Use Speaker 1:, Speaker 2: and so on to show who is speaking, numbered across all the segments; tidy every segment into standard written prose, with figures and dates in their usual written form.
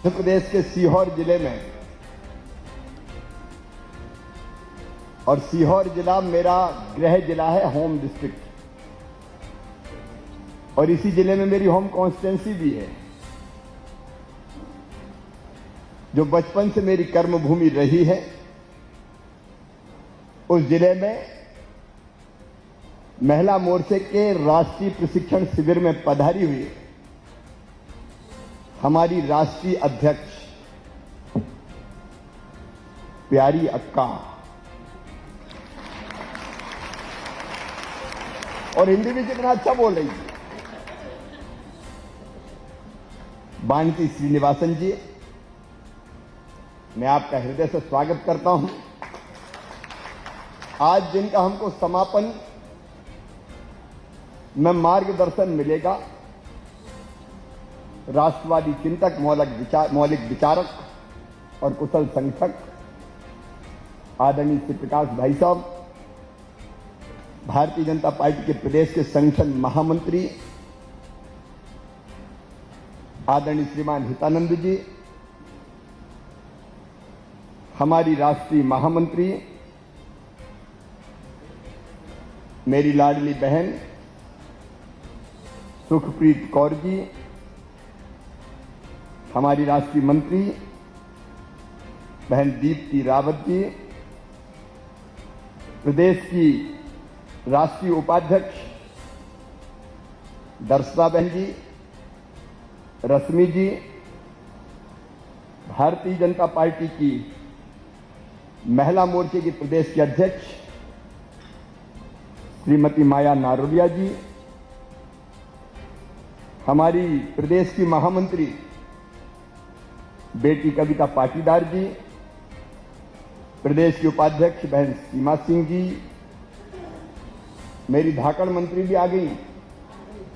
Speaker 1: मध्य प्रदेश के सीहोर जिले में, और सीहोर जिला मेरा गृह जिला है, होम डिस्ट्रिक्ट, और इसी जिले में मेरी होम कॉन्स्टिट्यूंसी भी है, जो बचपन से मेरी कर्मभूमि रही है। उस जिले में महिला मोर्चे के राष्ट्रीय प्रशिक्षण शिविर में पधारी हुई हमारी राष्ट्रीय अध्यक्ष प्यारी अक्का, और हिंदी भी कितना अच्छा बोल रही है, बांटी श्रीनिवासन जी, मैं आपका हृदय से स्वागत करता हूं। आज जिनका हमको समापन में मार्गदर्शन मिलेगा, राष्ट्रवादी चिंतक, मौलिक विचारक और कुशल संगठक आदरणीय श्री प्रकाश भाई साहब, भारतीय जनता पार्टी के प्रदेश के संगठन महामंत्री आदरणीय श्रीमान हितानंद जी, हमारी राष्ट्रीय महामंत्री मेरी लाडली बहन सुखप्रीत कौर जी, हमारी राष्ट्रीय मंत्री बहन दीप्ति रावत जी, प्रदेश की राष्ट्रीय उपाध्यक्ष दर्शना बहन जी, रश्मि जी, भारतीय जनता पार्टी की महिला मोर्चे की प्रदेश की अध्यक्ष श्रीमती माया नारोलिया जी, हमारी प्रदेश की महामंत्री बेटी कविता पाटीदार जी, प्रदेश की उपाध्यक्ष बहन सीमा सिंह जी, मेरी धाकड़ मंत्री भी आ गई,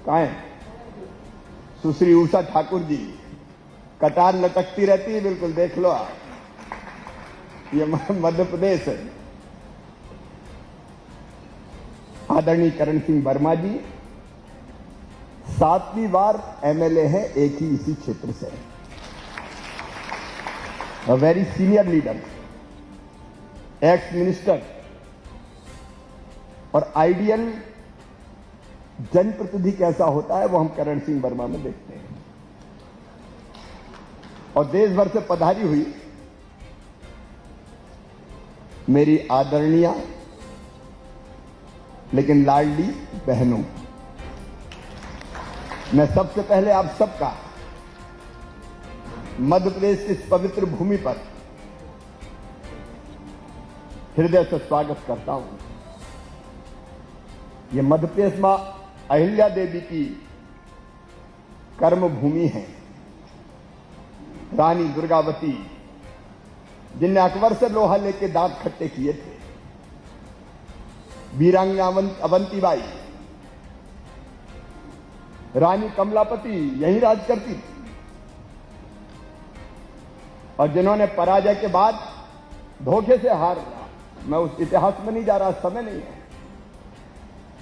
Speaker 1: कहाँ है सुश्री उषा ठाकुर जी, कतार लटकती रहती है, बिल्कुल देख लो आप, ये मध्य प्रदेश है। आदरणीय करण सिंह वर्मा जी 7वीं बार एमएलए हैं, एक ही इसी क्षेत्र से, a very senior leader, ex minister, और आइडियल जनप्रतिनिधि कैसा होता है वो हम करण सिंह वर्मा में देखते हैं। और देश भर से पधारी हुई मेरी आदरणीय लेकिन लाडली बहनों, मैं सबसे पहले आप सबका मध्य प्रदेश की इस पवित्र भूमि पर हृदय से स्वागत करता हूं। ये मध्य प्रदेश मां अहिल्या देवी की कर्मभूमि है, रानी दुर्गावती जिनने अकबर से लोहा लेके दांत खट्टे किए थे, वीरांगना अवंतीबाई, रानी कमलापति यही राज करती थी, और जिन्होंने पराजय के बाद धोखे से हार, मैं उस इतिहास में नहीं जा रहा, समय नहीं है,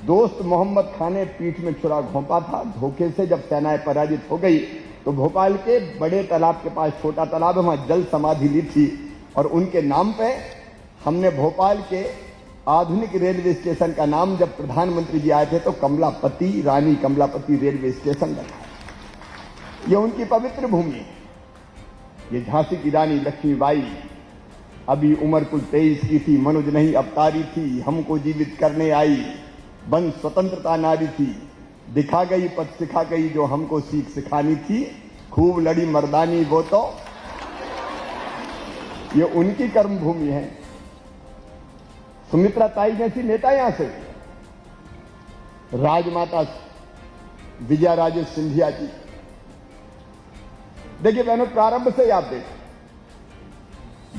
Speaker 1: दोस्त मोहम्मद खान ने पीठ में छुरा घोंपा था, धोखे से जब सेनाएं पराजित हो गई तो भोपाल के बड़े तालाब के पास छोटा तालाब है, वहां जल समाधि ली थी, और उनके नाम पे हमने भोपाल के आधुनिक रेलवे स्टेशन का नाम, जब प्रधानमंत्री जी आए थे तो कमलापति, रानी कमलापति रेलवे स्टेशन रखा। ये उनकी पवित्र भूमि है। ये झांसी की रानी लक्ष्मीबाई अभी उम्र कुल 23 की थी, मनुज नहीं अवतारी थी, हमको जीवित करने आई, बन स्वतंत्रता नारी थी, दिखा गई पथ सिखा गई जो हमको सीख सिखानी थी, खूब लड़ी मर्दानी वो तो। ये उनकी कर्मभूमि है। सुमित्रा ताई जैसी नेता यहां से, राजमाता विजया राजे सिंधिया जी। देखिए बहनों, प्रारंभ से आप देखें,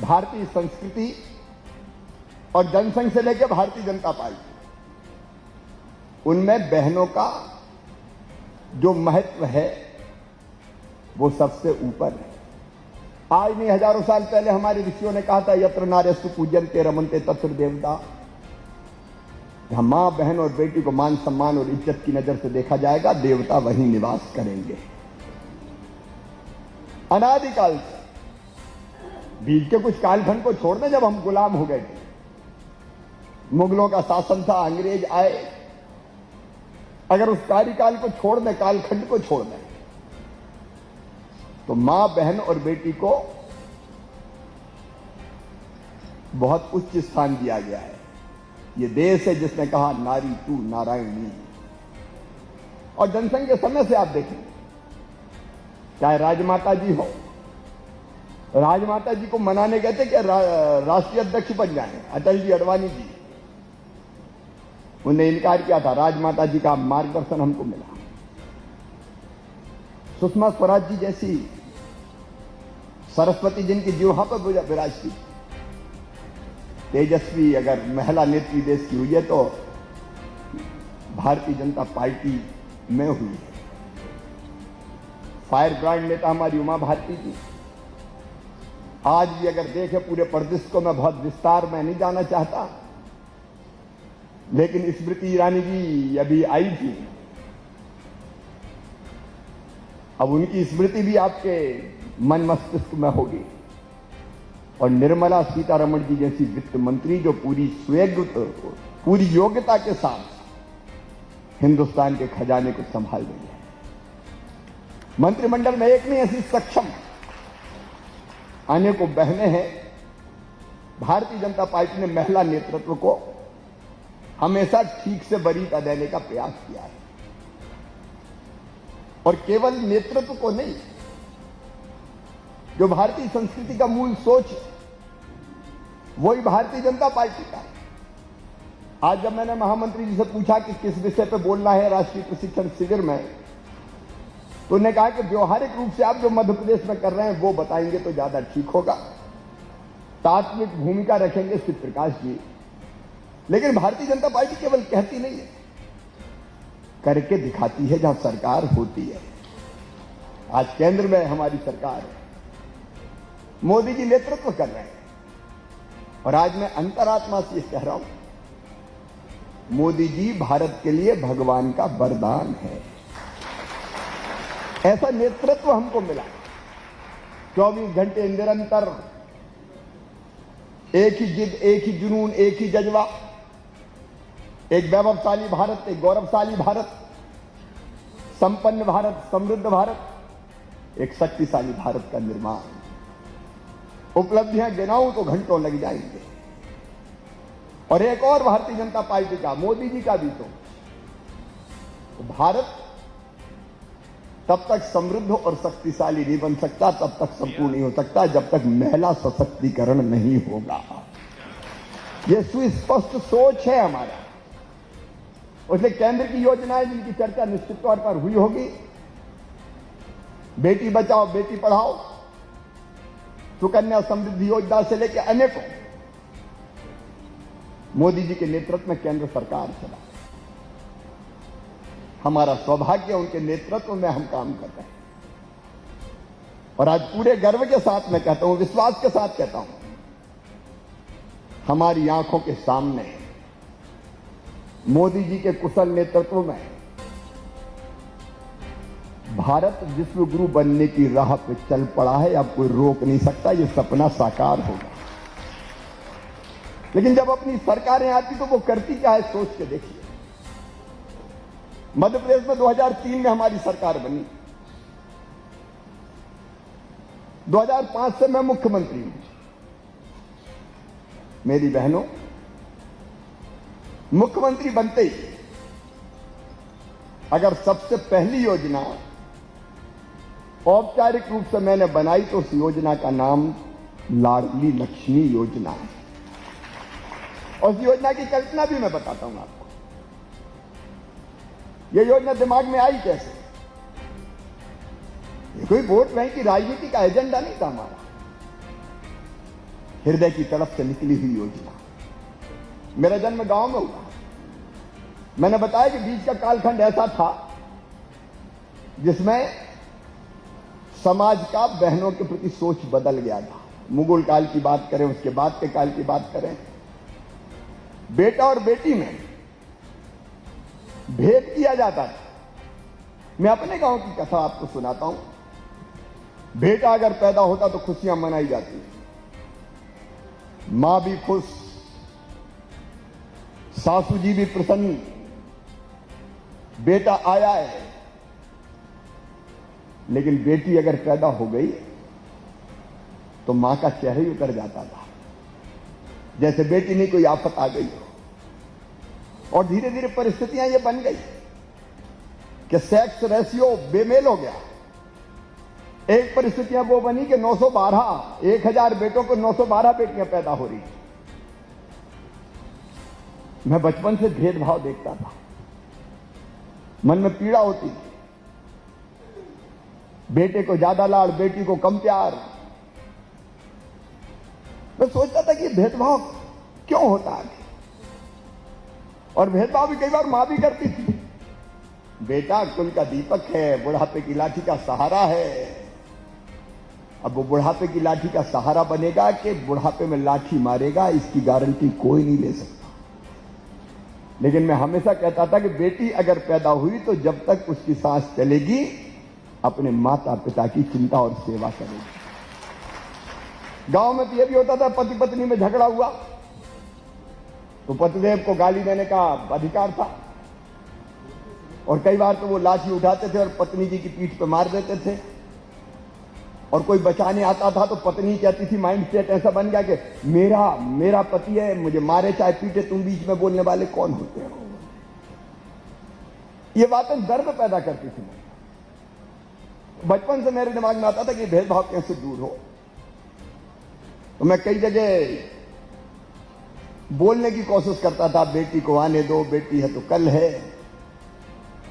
Speaker 1: भारतीय संस्कृति और जनसंघ से लेकर भारतीय जनता पार्टी, उनमें बहनों का जो महत्व है वो सबसे ऊपर है। आज नहीं, हजारों साल पहले हमारे ऋषियों ने कहा था, यत्र नार्यस्तु पूज्यन्ते रमन्ते तत्र देवता। जहां मां, बहन और बेटी को मान सम्मान और इज्जत की नजर से देखा जाएगा, देवता वहीं निवास करेंगे। अनादिकाल से। बीच के कुछ कालखंड को छोड़ दें, जब हम गुलाम हो गए थे, मुगलों का शासन था, अंग्रेज आए, अगर उस कार्यकाल को छोड़ दें, कालखंड को छोड़ दें, तो मां, बहन और बेटी को बहुत उच्च स्थान दिया गया है। ये देश है जिसने कहा नारी तू नारायणी। और जनसंघ के समय से आप देखें, चाहे राजमाता जी हो, राजमाता जी को मनाने गए थे कि राष्ट्रीय अध्यक्ष बन जाए अटल जी, अडवाणी जी, उन्हें इनकार किया था। राजमाता जी का मार्गदर्शन हमको मिला। सुषमा स्वराज जी जैसी सरस्वती जिनकी जीवा पर विराजती, तेजस्वी अगर महिला नेत्री देश की हुई है तो भारतीय जनता पार्टी में हुई है। फायर ब्रांड नेता हमारी उमा भारती जी। आज भी अगर देखें पूरे प्रदेश को, मैं बहुत विस्तार में नहीं जाना चाहता, लेकिन स्मृति ईरानी जी अभी आई थी, अब उनकी स्मृति भी आपके मन मस्तिष्क में होगी। और निर्मला सीतारमण जी जैसी वित्त मंत्री जो पूरी योग्यता के साथ हिंदुस्तान के खजाने को संभाल रही है। मंत्रिमंडल में एक नहीं ऐसी सक्षम अनेकों बहनें हैं। भारतीय जनता पार्टी ने महिला नेतृत्व को हमेशा ठीक से वरीयता देने का प्रयास किया है। और केवल नेतृत्व को नहीं, जो भारतीय संस्कृति का मूल सोच है, वही भारतीय जनता पार्टी का है। आज जब मैंने महामंत्री जी से पूछा कि किस विषय पे बोलना है राष्ट्रीय प्रशिक्षण शिविर में, तो उन्होंने कहा कि व्यवहारिक रूप से आप जो मध्य प्रदेश में कर रहे हैं वो बताएंगे तो ज्यादा ठीक होगा। तात्विक भूमिका रखेंगे श्री प्रकाश जी। लेकिन भारतीय जनता पार्टी केवल कहती नहीं है, करके दिखाती है जहां सरकार होती है। आज केंद्र में हमारी सरकार है, मोदी जी नेतृत्व कर रहे हैं। और आज मैं अंतरात्मा से कह रहा हूं, मोदी जी भारत के लिए भगवान का वरदान है। ऐसा नेतृत्व हमको मिला। 24 घंटे निरंतर एक ही जिद, एक ही जुनून, एक ही जज्बा, एक वैभवशाली भारत, एक गौरवशाली भारत, संपन्न भारत, समृद्ध भारत, एक शक्तिशाली भारत का निर्माण। उपलब्धियां गिनाऊं तो घंटों लग जाएंगे। और एक और भारतीय जनता पार्टी का, मोदी जी का भी तो भारत तब तक समृद्ध और शक्तिशाली नहीं बन सकता, तब तक संपूर्ण नहीं हो सकता, जब तक महिला सशक्तिकरण नहीं होगा। यह सुस्पष्ट सोच है हमारा। उसने केंद्र की योजनाएं जिनकी चर्चा निश्चित तौर पर हुई होगी, बेटी बचाओ बेटी पढ़ाओ, सुकन्या समृद्धि योजना से लेकर अनेकों, मोदी जी के नेतृत्व में केंद्र सरकार चला। हमारा सौभाग्य उनके नेतृत्व में हम काम कर रहे हैं। और आज पूरे गर्व के साथ मैं कहता हूं, विश्वास के साथ कहता हूं, हमारी आंखों के सामने मोदी जी के कुशल नेतृत्व में भारत विश्व गुरु बनने की राह पर चल पड़ा है। अब कोई रोक नहीं सकता, यह सपना साकार होगा। लेकिन जब अपनी सरकारें आती तो वो करती क्या है, सोच के देखिए। मध्य प्रदेश में 2003 में हमारी सरकार बनी। 2005 से मैं मुख्यमंत्री हूं। मेरी बहनों, मुख्यमंत्री बनते ही अगर सबसे पहली योजना औपचारिक रूप से मैंने बनाई तो उस योजना का नाम लाडली लक्ष्मी योजना है। और उस योजना की कल्पना भी मैं बताता हूं आपको। यह योजना दिमाग में आई कैसे? ये कोई वोट बैंक की राजनीति का एजेंडा नहीं था हमारा, हृदय की तरफ से निकली हुई योजना। मेरा जन्म गांव में हुआ। मैंने बताया कि बीच का कालखंड ऐसा था जिसमें समाज का बहनों के प्रति सोच बदल गया था। मुगल काल की बात करें, उसके बाद के काल की बात करें, बेटा और बेटी में भेद किया जाता था। मैं अपने गांव की कथा आपको सुनाता हूं। बेटा अगर पैदा होता तो खुशियां मनाई जाती, मां भी खुश, सासू जी भी प्रसन्न, बेटा आया है। लेकिन बेटी अगर पैदा हो गई तो मां का चेहरा ही उतर जाता था, जैसे बेटी नहीं कोई आफत आ गई हो। और धीरे धीरे परिस्थितियां ये बन गई कि सेक्स रेशियो बेमेल हो गया। एक परिस्थितियां वो बनी कि 912, 1000 बेटों को 912 बेटियां पैदा हो रही। मैं बचपन से भेदभाव देखता था, मन में पीड़ा होती थी। बेटे को ज्यादा लाड़, बेटी को कम प्यार। मैं सोचता था कि भेदभाव क्यों होता है, और भेदभाव भी कई बार मां भी करती थी। बेटा कुल का दीपक है, बुढ़ापे की लाठी का सहारा है। अब वो बुढ़ापे की लाठी का सहारा बनेगा कि बुढ़ापे में लाठी मारेगा, इसकी गारंटी कोई नहीं ले सकता। लेकिन मैं हमेशा कहता था कि बेटी अगर पैदा हुई तो जब तक उसकी सांस चलेगी अपने माता पिता की चिंता और सेवा करेगी। गांव में तो यह भी होता था, पति पत्नी में झगड़ा हुआ तो पतिदेव को गाली देने का अधिकार था, और कई बार तो वो लाठी उठाते थे और पत्नी जी की पीठ पर मार देते थे। और कोई बचाने आता था तो पत्नी कहती थी, माइंड सेट ऐसा बन गया कि मेरा पति है, मुझे मारे चाहे पीटे, तुम बीच में बोलने वाले कौन होते हो। ये बातें दर्द पैदा करती थी। बचपन से मेरे दिमाग में आता था कि भेदभाव कैसे दूर हो। तो मैं कई जगह बोलने की कोशिश करता था, बेटी को आने दो, बेटी है तो कल है।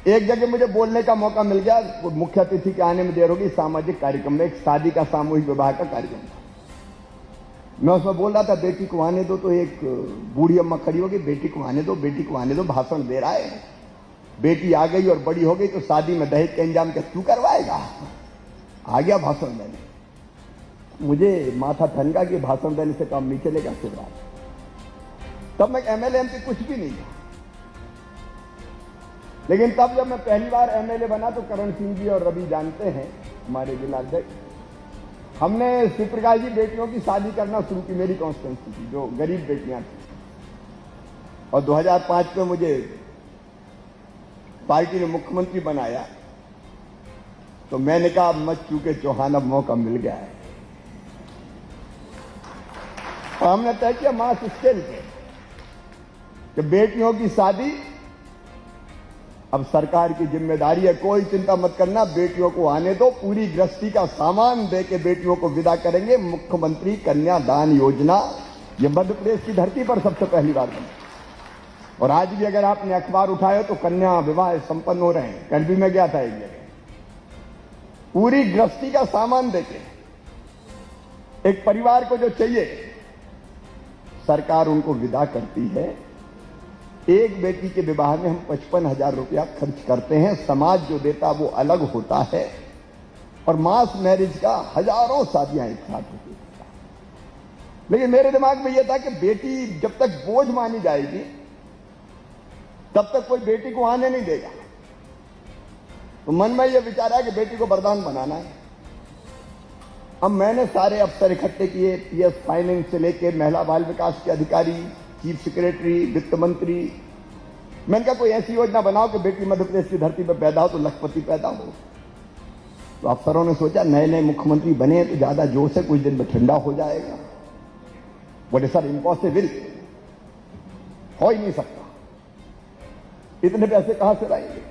Speaker 1: एक जगह मुझे बोलने का मौका मिल गया, वो मुख्य अतिथि के आने में देर होगी, सामाजिक कार्यक्रम में, एक शादी का सामूहिक विवाह का कार्यक्रम था। मैं उसमें बोल रहा था, बेटी को आने दो, तो एक बूढ़ी अम्मा खड़ी होगी, बेटी को आने दो, बेटी को आने दो, भाषण दे रहा है। बेटी आ गई और बड़ी हो गई तो शादी में दहेज का इंतजाम क्या तू करवाएगा? आ गया भाषण देने। मुझे माथा ठनका कि भाषण देने से काम नहीं चलेगा शुरुआत। तब मैं एमएलए एमपी कुछ भी नहीं था। लेकिन तब जब मैं पहली बार एमएलए बना तो करण सिंह जी और रवि जानते हैं, हमारे जिलाध्यक्ष, हमने शिव प्रकाश जी बेटियों की शादी करना शुरू की। मेरी कॉन्स्टिट्यूंसी थी, जो गरीब बेटियां थी। और 2005 में मुझे पार्टी ने मुख्यमंत्री बनाया तो मैंने कहा, मत चूके चौहान, अब मौका मिल गया है। और हमने तय किया मास स्केल पे कि बेटियों की शादी अब सरकार की जिम्मेदारी है। कोई चिंता मत करना, बेटियों को आने दो, पूरी गृहस्थी का सामान दे के बेटियों को विदा करेंगे। मुख्यमंत्री कन्यादान योजना ये मध्य प्रदेश की धरती पर सबसे पहली बार बनी। और आज भी अगर आपने अखबार उठाए तो कन्या विवाह संपन्न हो रहे हैं। कल भी मैं गया था एक जगह, पूरी गृहस्थी का सामान देके एक परिवार को जो चाहिए सरकार उनको विदा करती है। एक बेटी के विवाह में हम 55,000 रुपया खर्च करते हैं। समाज जो देता वो अलग होता है, और मास मैरिज का हजारों शादियां एक साथ होती हैं। लेकिन मेरे दिमाग में यह था कि बेटी जब तक बोझ मानी जाएगी तब तक कोई बेटी को आने नहीं देगा। तो मन में यह विचार है कि बेटी को वरदान बनाना है। अब मैंने सारे अफसर इकट्ठे किए, पीएस फाइनेंस से लेकर महिला बाल विकास के अधिकारी, चीफ सेक्रेटरी, वित्त मंत्री। मैंने कहा कोई ऐसी योजना बनाओ कि बेटी मध्य प्रदेश की धरती पर पैदा हो तो लखपति पैदा हो। तो अफसरों ने सोचा, नए नए मुख्यमंत्री बने तो ज्यादा जोश है, कुछ दिन में ठंडा हो जाएगा। बोले सर इम्पॉसिबल, हो ही नहीं सकता, इतने पैसे कहां से लाएंगे।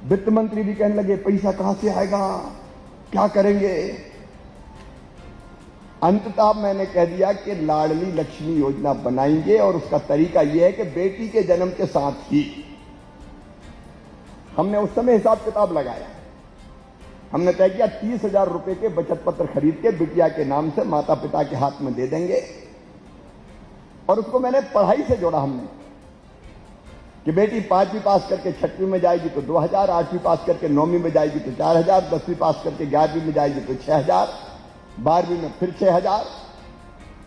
Speaker 1: वित्त मंत्री भी कहने लगे पैसा कहां से आएगा, क्या करेंगे। अंततः मैंने कह दिया कि लाडली लक्ष्मी योजना बनाएंगे, और उसका तरीका यह है कि बेटी के जन्म के साथ ही हमने उस समय हिसाब किताब लगाया। हमने तय किया 30,000 रुपए के बचत पत्र खरीद के बिटिया के नाम से माता पिता के हाथ में दे देंगे। और उसको मैंने पढ़ाई से जोड़ा हमने कि बेटी 5वीं पास करके 6वीं में जाएगी तो 2,000, 8वीं पास करके 9वीं में जाएगी तो 4,000, 10वीं पास करके 11वीं में जाएगी तो 6,000, 12वीं में फिर 6,000,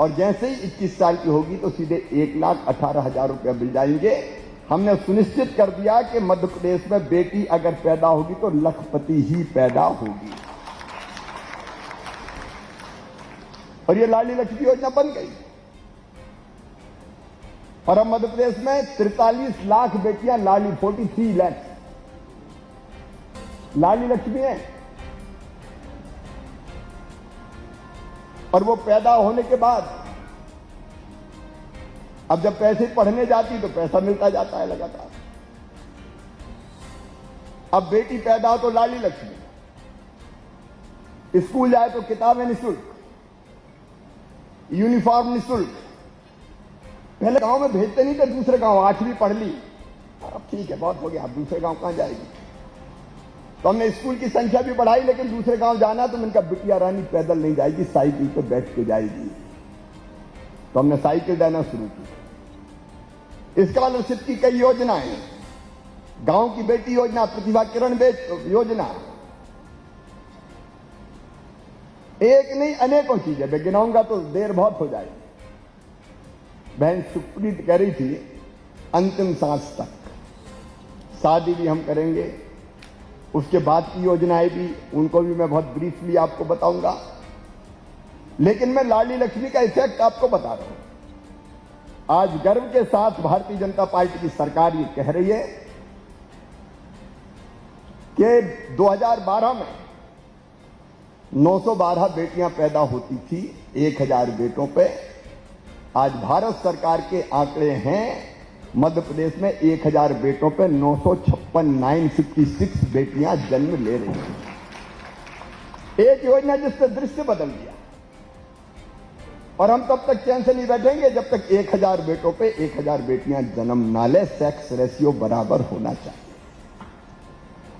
Speaker 1: और जैसे ही 21 साल की होगी तो सीधे 1,18,000 रुपया मिल जाएंगे। हमने सुनिश्चित कर दिया कि मध्य प्रदेश में बेटी अगर पैदा होगी तो लखपति ही पैदा होगी। और ये लाडली लक्ष्मी योजना बन गई। और अब मध्य प्रदेश में 43 लाख बेटियां लाडली, 43 लाख लाडली लक्ष्मी है। और वो पैदा होने के बाद अब जब पैसे पढ़ने जाती तो पैसा मिलता जाता है लगातार। अब बेटी पैदा हो तो लाडली लक्ष्मी, स्कूल जाए तो किताबें निःशुल्क, यूनिफॉर्म निःशुल्क। पहले गांव में भेजते नहीं थे, दूसरे गांव 8वीं पढ़ ली, अब ठीक है बहुत हो गया, अब दूसरे गांव कहां जाएगी। तो हमने स्कूल की संख्या भी बढ़ाई, लेकिन दूसरे गांव जाना तो मैंने कहा बिटिया रानी पैदल नहीं जाएगी, साइकिल पे बैठ के जाएगी। तो हमने साइकिल देना शुरू की। स्कॉलरशिप की कई योजनाएं, गांव की बेटी योजना, प्रतिभा किरण योजना, एक नहीं अनेकों चीजें, मैं गिनाऊंगा तो देर बहुत हो जाएगी। बहन सुप्रीत कह रही थी अंतिम सांस तक, शादी भी हम करेंगे, उसके बाद की योजनाएं भी, उनको भी मैं बहुत ब्रीफली आपको बताऊंगा। लेकिन मैं लाडली लक्ष्मी का इफेक्ट आपको बता रहा हूं। आज गर्व के साथ भारतीय जनता पार्टी की सरकार ये कह रही है कि 2012 में 912 बेटियां पैदा होती थी 1000 बेटों पे। आज भारत सरकार के आंकड़े हैं, मध्य प्रदेश में 1000 बेटों पे 956 बेटियां जन्म ले रही हैं। एक योजना जिससे दृश्य बदल दिया। और हम तब तक चैन से नहीं बैठेंगे जब तक 1000 बेटों पे 1000 बेटियां जन्म ना ले। सेक्स रेशियो बराबर होना चाहिए।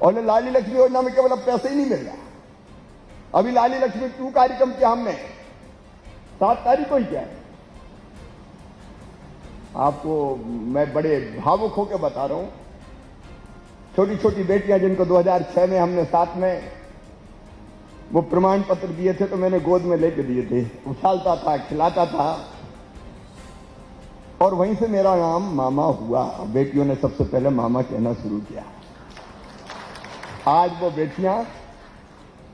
Speaker 1: और लाडली लक्ष्मी योजना में केवल अब पैसे ही नहीं मिल रहा, अभी लाडली लक्ष्मी 2 कार्यक्रम किया हमने, 7 तारीख को ही किया है। आपको मैं बड़े भावुक होकर बता रहा हूं, छोटी छोटी बेटियां जिनको 2006 में हमने साथ में वो प्रमाण पत्र दिए थे, तो मैंने गोद में लेके दिए थे, उछालता था, खिलाता था, और वहीं से मेरा नाम मामा हुआ। बेटियों ने सबसे पहले मामा कहना शुरू किया। आज वो बेटियां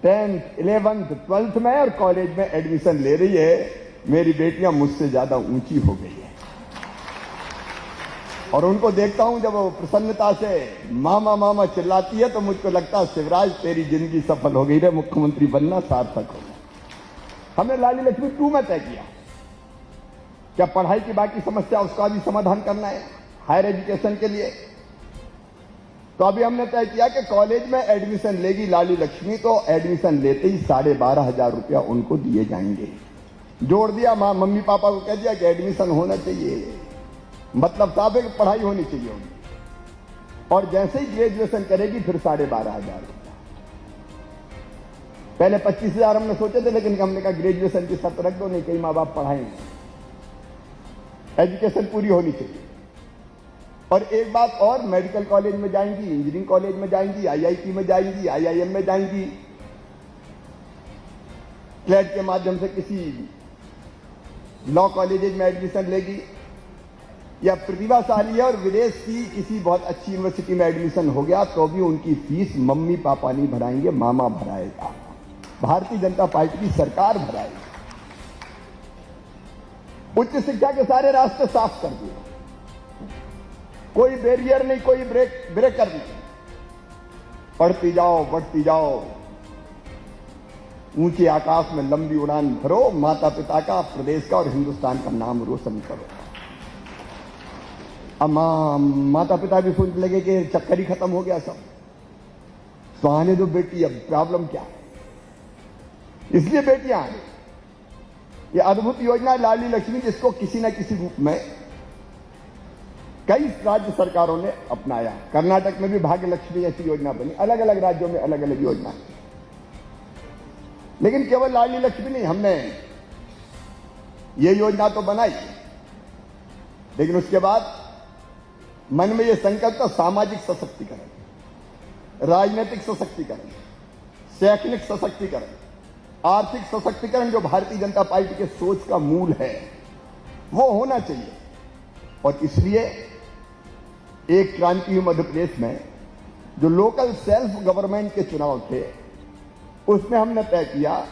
Speaker 1: 10th, 11th, 12th में और कॉलेज में एडमिशन ले रही है। मेरी बेटियां मुझसे ज्यादा ऊंची हो गई है। और उनको देखता हूं जब वो प्रसन्नता से मामा मामा चिल्लाती है, तो मुझको लगता है शिवराज तेरी जिंदगी सफल हो गई रे, मुख्यमंत्री बनना सार्थक हो गया। हमने लाडली लक्ष्मी 2 में तय किया क्या पढ़ाई की बाकी समस्या उसका भी समाधान करना है हायर एजुकेशन के लिए। तो अभी हमने तय किया कि कॉलेज में एडमिशन लेगी लाडली लक्ष्मी तो एडमिशन लेते ही 12,500 रुपया उनको दिए जाएंगे। जोड़ दिया, मम्मी पापा को कह दिया कि एडमिशन होना चाहिए, मतलब साहब है कि पढ़ाई होनी चाहिए उनकी। और जैसे ही ग्रेजुएशन करेगी फिर 12,500 रुपया। पहले 25,000 हमने सोचे थे, लेकिन हमने कहा ग्रेजुएशन की शर्त रख दो, नहीं कई माँ बाप पढ़ाएंगे, एजुकेशन पूरी होनी चाहिए। और एक बात और, मेडिकल कॉलेज में जाएंगी, इंजीनियरिंग कॉलेज में जाएंगी, IIT में जाएंगी, IIM में जाएंगी, क्लेट के माध्यम से किसी लॉ कॉलेज में एडमिशन लेगी, या प्रतिभाशाली है और विदेश की किसी बहुत अच्छी यूनिवर्सिटी में एडमिशन हो गया तो भी उनकी फीस मम्मी पापा नहीं भराएंगे, मामा भराएगा। भारतीय जनता पार्टी की सरकार भराएगी। उच्च शिक्षा के सारे रास्ते साफ कर दिए, कोई बैरियर नहीं, कोई ब्रेकर नहीं। पढ़ती जाओ, बढ़ती जाओ, ऊंचे आकाश में लंबी उड़ान भरो, माता पिता का, प्रदेश का और हिंदुस्तान का नाम रोशन करो। अब माता पिता भी सोच लगे कि चक्कर ही खत्म हो गया सब, तो आने दो बेटी, अब प्रॉब्लम क्या है, इसलिए बेटियां आ गई। ये अद्भुत योजना लाडली लक्ष्मी, जिसको किसी न किसी रूप में कई राज्य सरकारों ने अपनाया। कर्नाटक में भी भाग्य लक्ष्मी ऐसी योजना बनी, अलग अलग राज्यों में अलग अलग योजना। लेकिन केवल लाडली लक्ष्मी नहीं, हमने ये योजना तो बनाई, लेकिन उसके बाद मन में यह संकल्प था सामाजिक सशक्तिकरण, राजनीतिक सशक्तिकरण, शैक्षणिक सशक्तिकरण, आर्थिक सशक्तिकरण, जो भारतीय जनता पार्टी के सोच का मूल है, वो होना चाहिए। और इसलिए एक क्रांति हुई मध्य प्रदेश में, जो लोकल सेल्फ गवर्नमेंट के चुनाव थे, उसमें हमने तय किया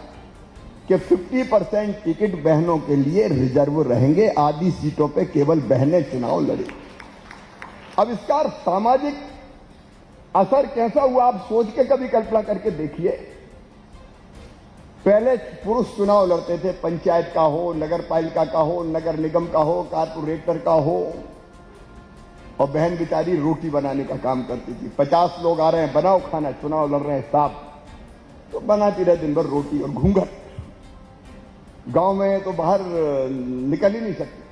Speaker 1: कि 50% टिकट बहनों के लिए रिजर्व रहेंगे, आधी सीटों पे केवल बहनें चुनाव लड़ी। अब इसका सामाजिक असर कैसा हुआ आप सोच के कभी कल्पना करके देखिए। पहले पुरुष चुनाव लड़ते थे, पंचायत का हो, नगर पालिका का हो, नगर निगम का हो, कारपोरेटर का हो, और बहन बेचारी रोटी बनाने का काम करती थी। 50 लोग आ रहे हैं, बनाओ खाना, चुनाव लड़ रहे हैं साहब, तो बनाती रहे दिन भर रोटी और घूंघट। गांव में तो बाहर निकल ही नहीं सकती।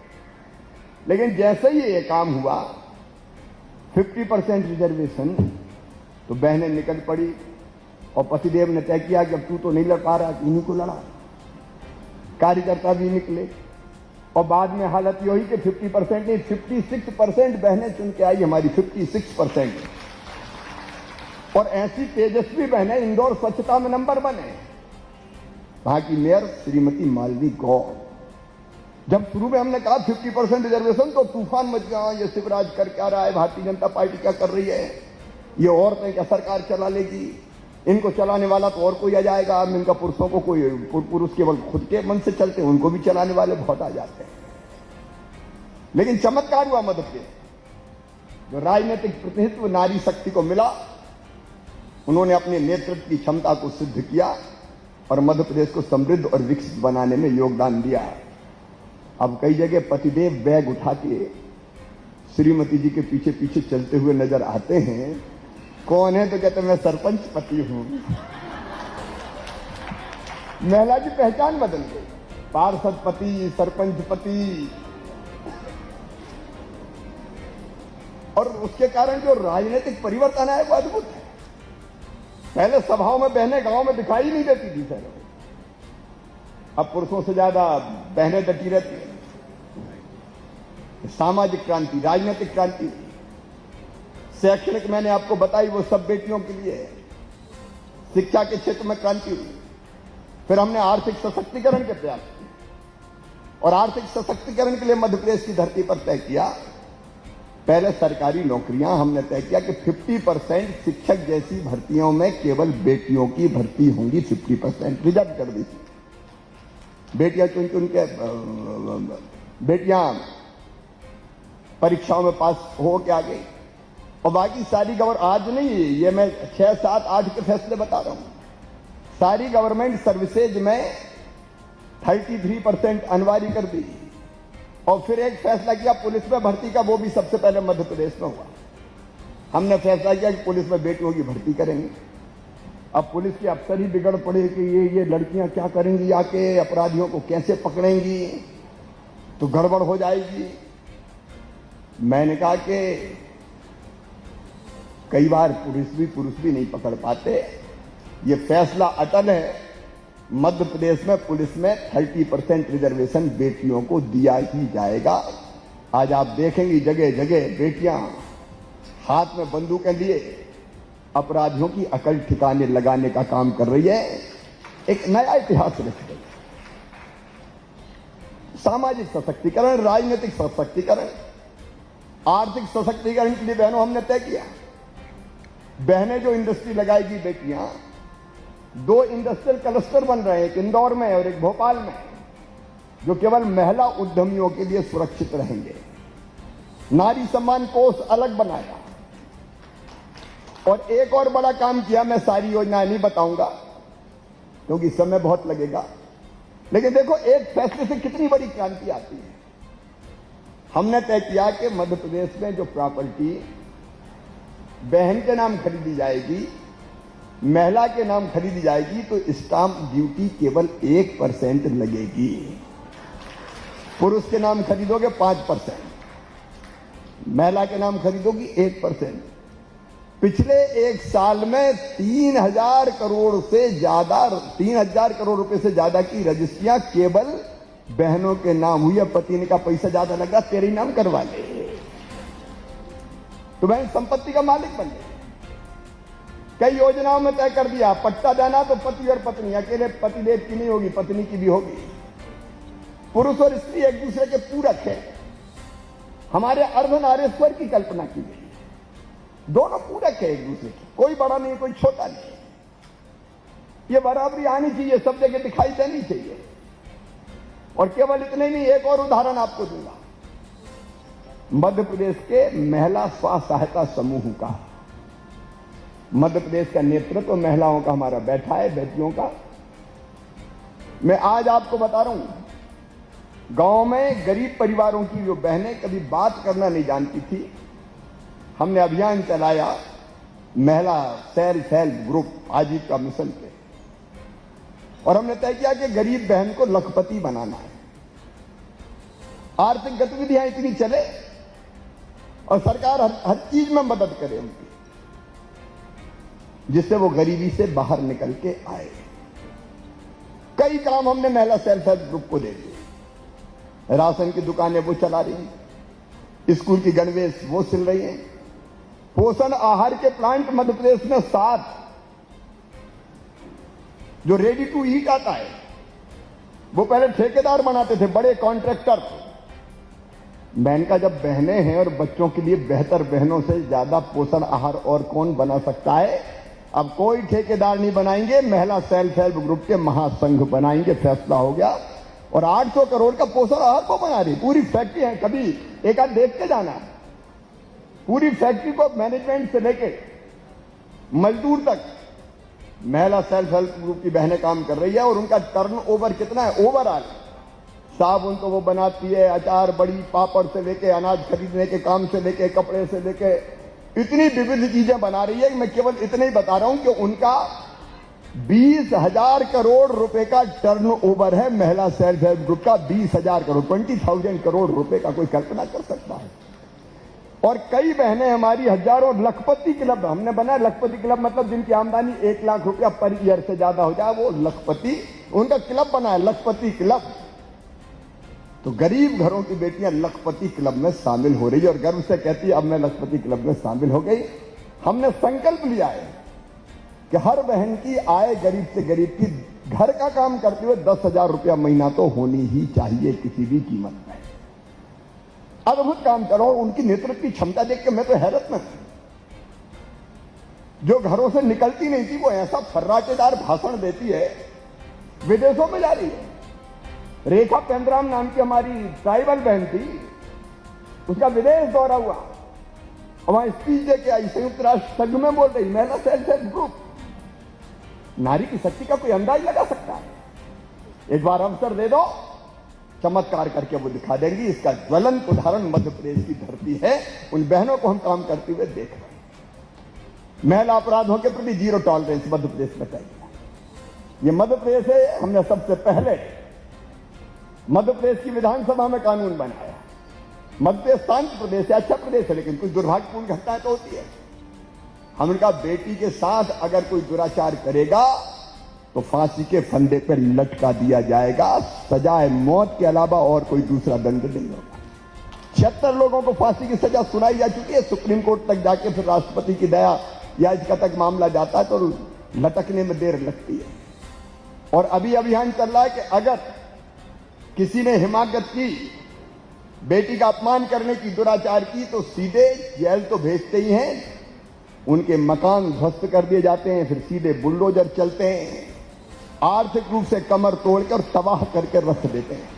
Speaker 1: लेकिन जैसे ही ये काम हुआ 50% रिजर्वेशन, तो बहनें निकल पड़ी और पतिदेव ने तय किया कि अब तू तो नहीं लड़ पा रहा, इन्हीं को लड़ा। कार्यकर्ता भी निकले और बाद में हालत ये हुई कि 50% नहीं 56% बहनें चुन के आई हमारी, 56%। और ऐसी तेजस्वी बहनें इंदौर स्वच्छता में नंबर 1 है। वहां की मेयर श्रीमती मालवी गौड़। जब शुरू में हमने कहा 50% रिजर्वेशन तो तूफान मच गया, ये शिवराज कर क्या रहा है, भारतीय जनता पार्टी क्या कर रही है, ये औरतें क्या सरकार चला लेगी, इनको चलाने वाला तो और कोई आ जाएगा। अब इनका पुरुषों को कोई, पुरुष केवल खुद के मन से चलते हैं, उनको भी चलाने वाले बहुत आ जाते हैं। लेकिन चमत्कार हुआ मध्य प्रदेश, जो राजनीतिक प्रतिनिधित्व नारी शक्ति को मिला, उन्होंने अपने नेतृत्व की क्षमता को सिद्ध किया और मध्य प्रदेश को समृद्ध और विकसित बनाने में योगदान दिया। अब कई जगह पतिदेव बैग उठा के श्रीमती जी के पीछे पीछे चलते हुए नजर आते हैं। कौन है तो कहते मैं सरपंच पति हूं। महिला की पहचान बदल गई, पार्षद पति, सरपंच पति। और उसके कारण जो राजनीतिक परिवर्तन है वो अद्भुत है। पहले सभाओं में बहनें गांव में दिखाई नहीं देती थी शहरों में, अब पुरुषों से ज्यादा बहनें डटी रहती हैं। सामाजिक क्रांति, राजनीतिक क्रांति, शैक्षणिक मैंने आपको बताई वो सब बेटियों के लिए है। शिक्षा के क्षेत्र में क्रांति हुई। फिर हमने आर्थिक सशक्तिकरण के प्रयास किए और आर्थिक सशक्तिकरण के लिए मध्य प्रदेश की धरती पर तय किया, पहले सरकारी नौकरियां हमने तय किया कि 50% शिक्षक जैसी भर्तियों में केवल बेटियों की भर्ती होंगी। 50% रिजर्व कर दी थी। बेटियां चुन चुन के बेटियां परीक्षाओं में पास हो के आ गई और बाकी सारी आज नहीं, ये मैं 6, 7, 8 के फैसले बता रहा हूं। सारी गवर्नमेंट सर्विसेज में 33% अनिवार्य कर दी और फिर एक फैसला किया पुलिस में भर्ती का, वो भी सबसे पहले मध्य प्रदेश में हुआ। हमने फैसला किया कि पुलिस में बेटियों की भर्ती करेंगे। अब पुलिस के अफसर ही बिगड़ पड़े कि ये लड़कियां क्या करेंगी, आके अपराधियों को कैसे पकड़ेंगी, तो गड़बड़ हो जाएगी। मैंने कहा कि कई बार पुरुष भी नहीं पकड़ पाते, ये फैसला अटल है। मध्य प्रदेश में पुलिस में 30% रिजर्वेशन बेटियों को दिया ही जाएगा। आज आप देखेंगे जगह जगह बेटियां हाथ में बंदूकें लिए अपराधियों की अकल ठिकाने लगाने का काम कर रही है। एक नया इतिहास रच गई। सामाजिक सशक्तिकरण, राजनीतिक सशक्तिकरण, आर्थिक सशक्तिकरण के लिए बहनों हमने तय किया। बहनें जो इंडस्ट्री लगाएगी बेटियां, 2 इंडस्ट्रियल क्लस्टर बन रहे हैं, एक इंदौर में और एक भोपाल में, जो केवल महिला उद्यमियों के लिए सुरक्षित रहेंगे। नारी सम्मान कोष अलग बनाया और एक और बड़ा काम किया। मैं सारी योजनाएं नहीं बताऊंगा क्योंकि समय बहुत लगेगा, लेकिन देखो एक फैसले से कितनी बड़ी क्रांति आती है। हमने तय किया कि मध्य प्रदेश में जो प्रॉपर्टी बहन के नाम खरीदी जाएगी, महिला के नाम खरीदी जाएगी, तो स्टाम्प ड्यूटी केवल 1% लगेगी। पुरुष के नाम खरीदोगे 5%, महिला के नाम खरीदोगी 1%। पिछले एक साल में 3,000 करोड़ से ज्यादा, 3,000 करोड़ रुपए से ज्यादा की रजिस्ट्रियां केवल बहनों के नाम हुई। अब पति ने का पैसा ज्यादा लगा, तेरे नाम करवा ले, तो बहन संपत्ति का मालिक बन गई। कई योजनाओं में तय कर दिया पट्टा देना तो पति और पत्नी, अकेले पतिदेव की नहीं होगी, पत्नी की भी होगी। पुरुष और स्त्री एक दूसरे के पूरक है। हमारे अर्धनारीश्वर की कल्पना की गई है, दोनों पूरक है एक दूसरे की, कोई बड़ा नहीं कोई छोटा नहीं। ये बराबरी आनी चाहिए, सब जगह दिखाई देनी चाहिए। और केवल इतने नहीं, एक और उदाहरण आपको दूंगा। मध्य प्रदेश के महिला स्व सहायता समूह का, मध्य प्रदेश का नेतृत्व महिलाओं का हमारा बैठा है, बेटियों का। मैं आज आपको बता रहा हूं, गांव में गरीब परिवारों की जो बहनें कभी बात करना नहीं जानती थी, हमने अभियान चलाया महिला सेल्फ हेल्प ग्रुप आजीविका मिशन पे, और हमने तय किया कि गरीब बहन को लखपति बनाना है। आर्थिक गतिविधियां इतनी चले और सरकार हर चीज में मदद करे उनकी, जिससे वो गरीबी से बाहर निकल के आए। कई काम हमने महिला सेल्फ हेल्प ग्रुप को दे दिए। राशन की दुकानें वो चला रही हैं, स्कूल की गणवेश वो सिल रही हैं, पोषण आहार के प्लांट मध्य प्रदेश में 7, जो रेडी टू ईट आता है वो पहले ठेकेदार बनाते थे, बड़े कॉन्ट्रैक्टर। बहन का जब बहनें हैं और बच्चों के लिए बेहतर बहनों से ज्यादा पोषण आहार और कौन बना सकता है। अब कोई ठेकेदार नहीं बनाएंगे, महिला सेल्फ हेल्प ग्रुप के महासंघ बनाएंगे, फैसला हो गया। और 800 करोड़ का पोषण आहार को बना रही, पूरी फैक्ट्री है, कभी एक आध देख के जाना। पूरी फैक्ट्री को मैनेजमेंट से लेके मजदूर तक महिला सेल्फ हेल्प ग्रुप की बहनें काम कर रही है। और उनका टर्नओवर कितना है ओवरऑल? साबुन तो वो बनाती है, अचार, बड़ी, पापड़ से लेके अनाज खरीदने के काम से लेके कपड़े से लेके इतनी विविध चीजें बना रही है कि मैं केवल इतने ही बता रहा हूं कि उनका 20,000 करोड़ रुपए का टर्नओवर है। महिला सेल्फ हेल्प ग्रुप का 20,000 करोड़, 20,000 करोड़ रुपए का कोई कल्पना कर सकता है। और कई बहनें हमारी हजारों लखपति क्लब, हमने बनाया लखपति क्लब, मतलब जिनकी आमदनी 1 लाख रुपया पर ईयर से ज्यादा हो जाए वो लखपति, उनका क्लब बनाया लखपति क्लब। तो गरीब घरों की बेटियां लखपति क्लब में शामिल हो रही है और गर्व से कहती है अब मैं लखपति क्लब में शामिल हो गई। हमने संकल्प लिया है कि हर बहन की आय गरीब से गरीब की घर का काम करते हुए 10,000 रुपया महीना तो होनी ही चाहिए किसी भी कीमत में। अद्भुत काम करो। उनकी नेतृत्व की क्षमता देख के मैं तो हैरत में, जो घरों से निकलती नहीं थी वो ऐसा फर्राटेदार भाषण देती है, विदेशों में जा रही है। रेखा पेंद्राम नाम की हमारी ट्राइबल बहन थी, उसका विदेश दौरा हुआ, वहां स्पीच देके आई, संयुक्त राष्ट्र संघ में बोल रही, महिला सेल्फ हेल्प ग्रुप। नारी की शक्ति का कोई अंदाज लगा सकता है? एक बार अवसर दे दो, चमत्कार करके वो दिखा देंगी। इसका ज्वलंत उदाहरण मध्य प्रदेश की धरती है। उन बहनों को हम काम करते हुए देख रहे हैं। महिला अपराधों के प्रति 0 टॉलरेंस मध्य प्रदेश में चाहिए। ये मध्य प्रदेश है, हमने सबसे पहले मध्य प्रदेश की विधानसभा में कानून बनाया। मध्य प्रदेश शांत प्रदेश है, अच्छा प्रदेश है, लेकिन कुछ दुर्भाग्यपूर्ण घटनाएं तो होती है। हमने कहा बेटी के साथ अगर कोई दुराचार करेगा तो फांसी के फंदे पर लटका दिया जाएगा। सजाए मौत के अलावा और कोई दूसरा दंड नहीं होगा। 76 लोगों को फांसी की सजा सुनाई जा चुकी है। सुप्रीम कोर्ट तक जाके फिर राष्ट्रपति की दया याचिका तक मामला जाता है तो लटकने में देर लगती है। और अभी अभियान चल रहा है कि अगर किसी ने हिमाकत की, बेटी का अपमान करने की, दुराचार की, तो सीधे जेल तो भेजते ही हैं, उनके मकान ध्वस्त कर दिए जाते हैं, फिर सीधे बुलडोजर चलते हैं, आर्थिक रूप से कमर तोड़कर तबाह करके रख देते हैं।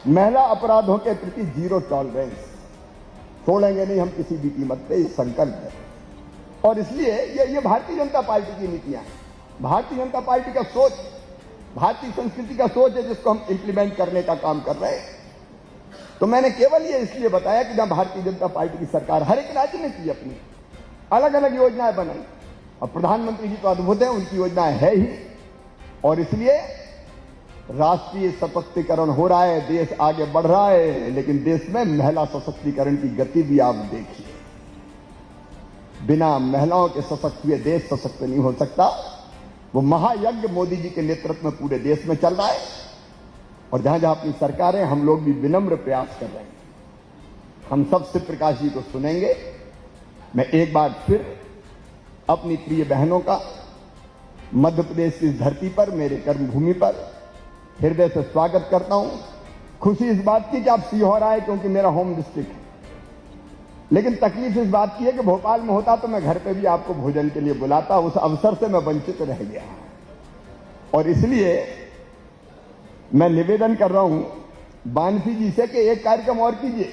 Speaker 1: महिला अपराधों के प्रति 0 टॉलरेंस, छोड़ेंगे नहीं हम किसी भी कीमत पे, ये संकल्प है। और इसलिए ये भारतीय जनता पार्टी की नीतियां हैं, भारतीय जनता पार्टी का सोच, भारतीय संस्कृति का सोच है, जिसको हम इंप्लीमेंट करने का काम कर रहे हैं। तो मैंने केवल ये इसलिए बताया कि जहां भारतीय जनता पार्टी की सरकार हर एक राज्य में की अपनी अलग अलग योजनाएं बनाई, और प्रधानमंत्री जी तो अद्भुत है, उनकी योजनाएं है ही। और इसलिए राष्ट्रीय सशक्तिकरण हो रहा है, देश आगे बढ़ रहा है। लेकिन देश में महिला सशक्तिकरण की गति भी आप देखिए। बिना महिलाओं के सशक्त हुए देश सशक्त नहीं हो सकता। वो महायज्ञ मोदी जी के नेतृत्व में पूरे देश में चल रहा है। और जहां जहां अपनी सरकारें, हम लोग भी विनम्र प्रयास कर रहे हैं। हम सब शिव प्रकाश जी को सुनेंगे। मैं एक बार फिर अपनी प्रिय बहनों का मध्य प्रदेश की धरती पर, मेरे कर्मभूमि पर हृदय से स्वागत करता हूं। खुशी इस बात की कि आप सीहोर आए, क्योंकि मेरा होम डिस्ट्रिक्ट है। लेकिन तकलीफ इस बात की है कि भोपाल में होता तो मैं घर पे भी आपको भोजन के लिए बुलाता, उस अवसर से मैं वंचित रह गया। और इसलिए मैं निवेदन कर रहा हूं बानसी जी से कि एक कार्यक्रम और कीजिए।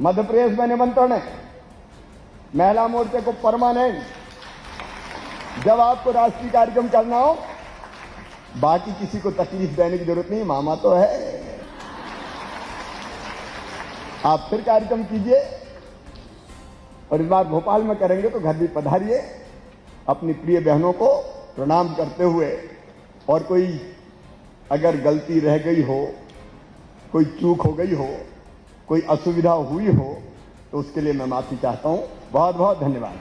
Speaker 1: मध्य प्रदेश में निमंत्रण है, महिला मोर्चे को परमानेंट। जब आपको राष्ट्रीय कार्यक्रम करना हो, बाकी किसी को तकलीफ देने की जरूरत नहीं, मामा तो है। आप फिर कार्यक्रम कीजिए और इस बार भोपाल में करेंगे तो घर भी पधारिए। अपनी प्रिय बहनों को प्रणाम करते हुए, और कोई अगर गलती रह गई हो, कोई चूक हो गई हो, कोई असुविधा हुई हो, तो उसके लिए मैं माफी चाहता हूं। बहुत बहुत धन्यवाद।